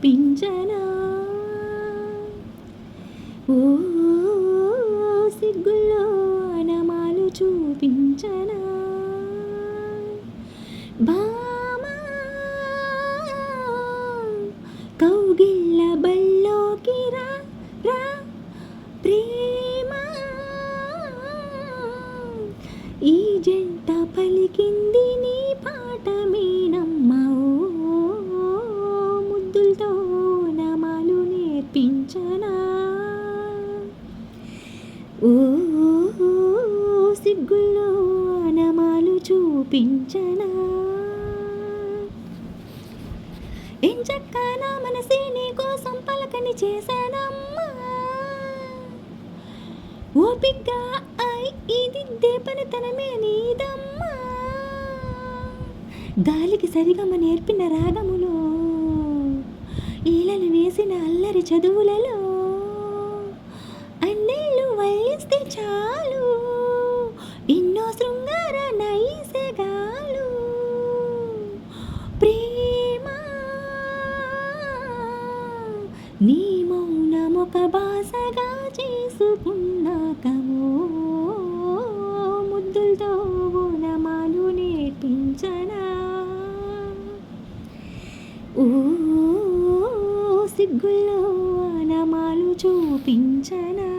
నేర్పించనా ఓ సిగ్గుల్లో అనమాలు చూపించనా భామా కౌగిళ్ళ బళ్ళోకి రా రా ప్రేమ ఈ జంట పలికింది నీ పాఠమేనమ్మా ఓ ముద్దులతో నమాలు నేర్పించనా ఓ సిగ్గుల్లో నమాలు చూపించనా ఎంచక్క నా మనసే నీ కోసం పలకని చేశానమ్మా ఓపిగ్గా ఇది పనితనమే నీదమ్మా గాలికి సరిగమ నేర్పిన రాగములో ఈలలు వేసిన అల్లరి చదువులలో అన్నెళ్ళు వల్లిస్తే చాలు ఎన్నో శృంగార నైసగాలు ప్రేమ నీ మౌనమొక బాసగా చేసుకున్నాక ముద్దులతో నమాలు నేర్పించనా ఓ సిగ్గుల్లో నమాలు చూపించనా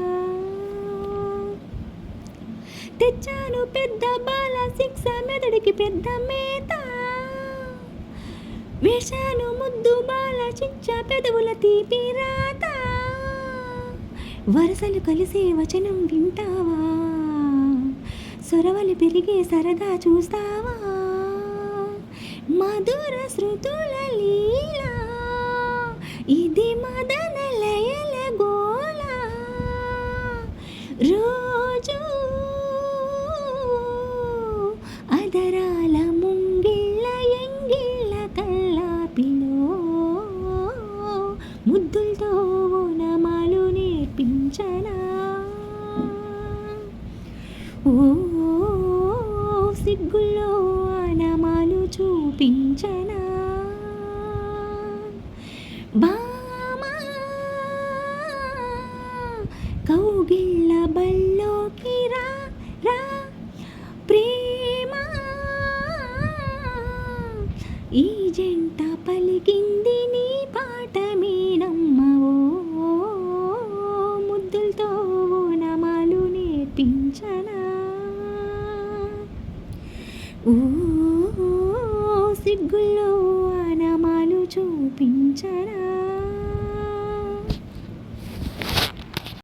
తెచ్చాను పెద్ద బాల శిక్ష మెదడికి పెద్ద మేత వేశాను ముద్దు బాల చిచ్చ పెదవుల తీపి రాత వరసలు కలిసే వచనం వింటావా సొరవలు పెరిగే సరదా చూస్తావా మధుర శృతుల లీలా ఇది మదన లయల గోల రోజు అదరాల ముంగిళ్ళ ఎంగిళ్ళ కల్లాపిలో ముద్దులతో నమాలు నేర్పించనా ఓ సిగ్గుల్లో నమాలు చూపించనా భామా కౌగిళ్ళ బళ్ళోకి రా రా ప్రేమ ఈ జంట పలికింది నీ పాఠమేనమ్మా ఓ ముద్దులతో నమాలు నేర్పించనా ఓ సిగ్గుల్లో నమాలు చూపించనా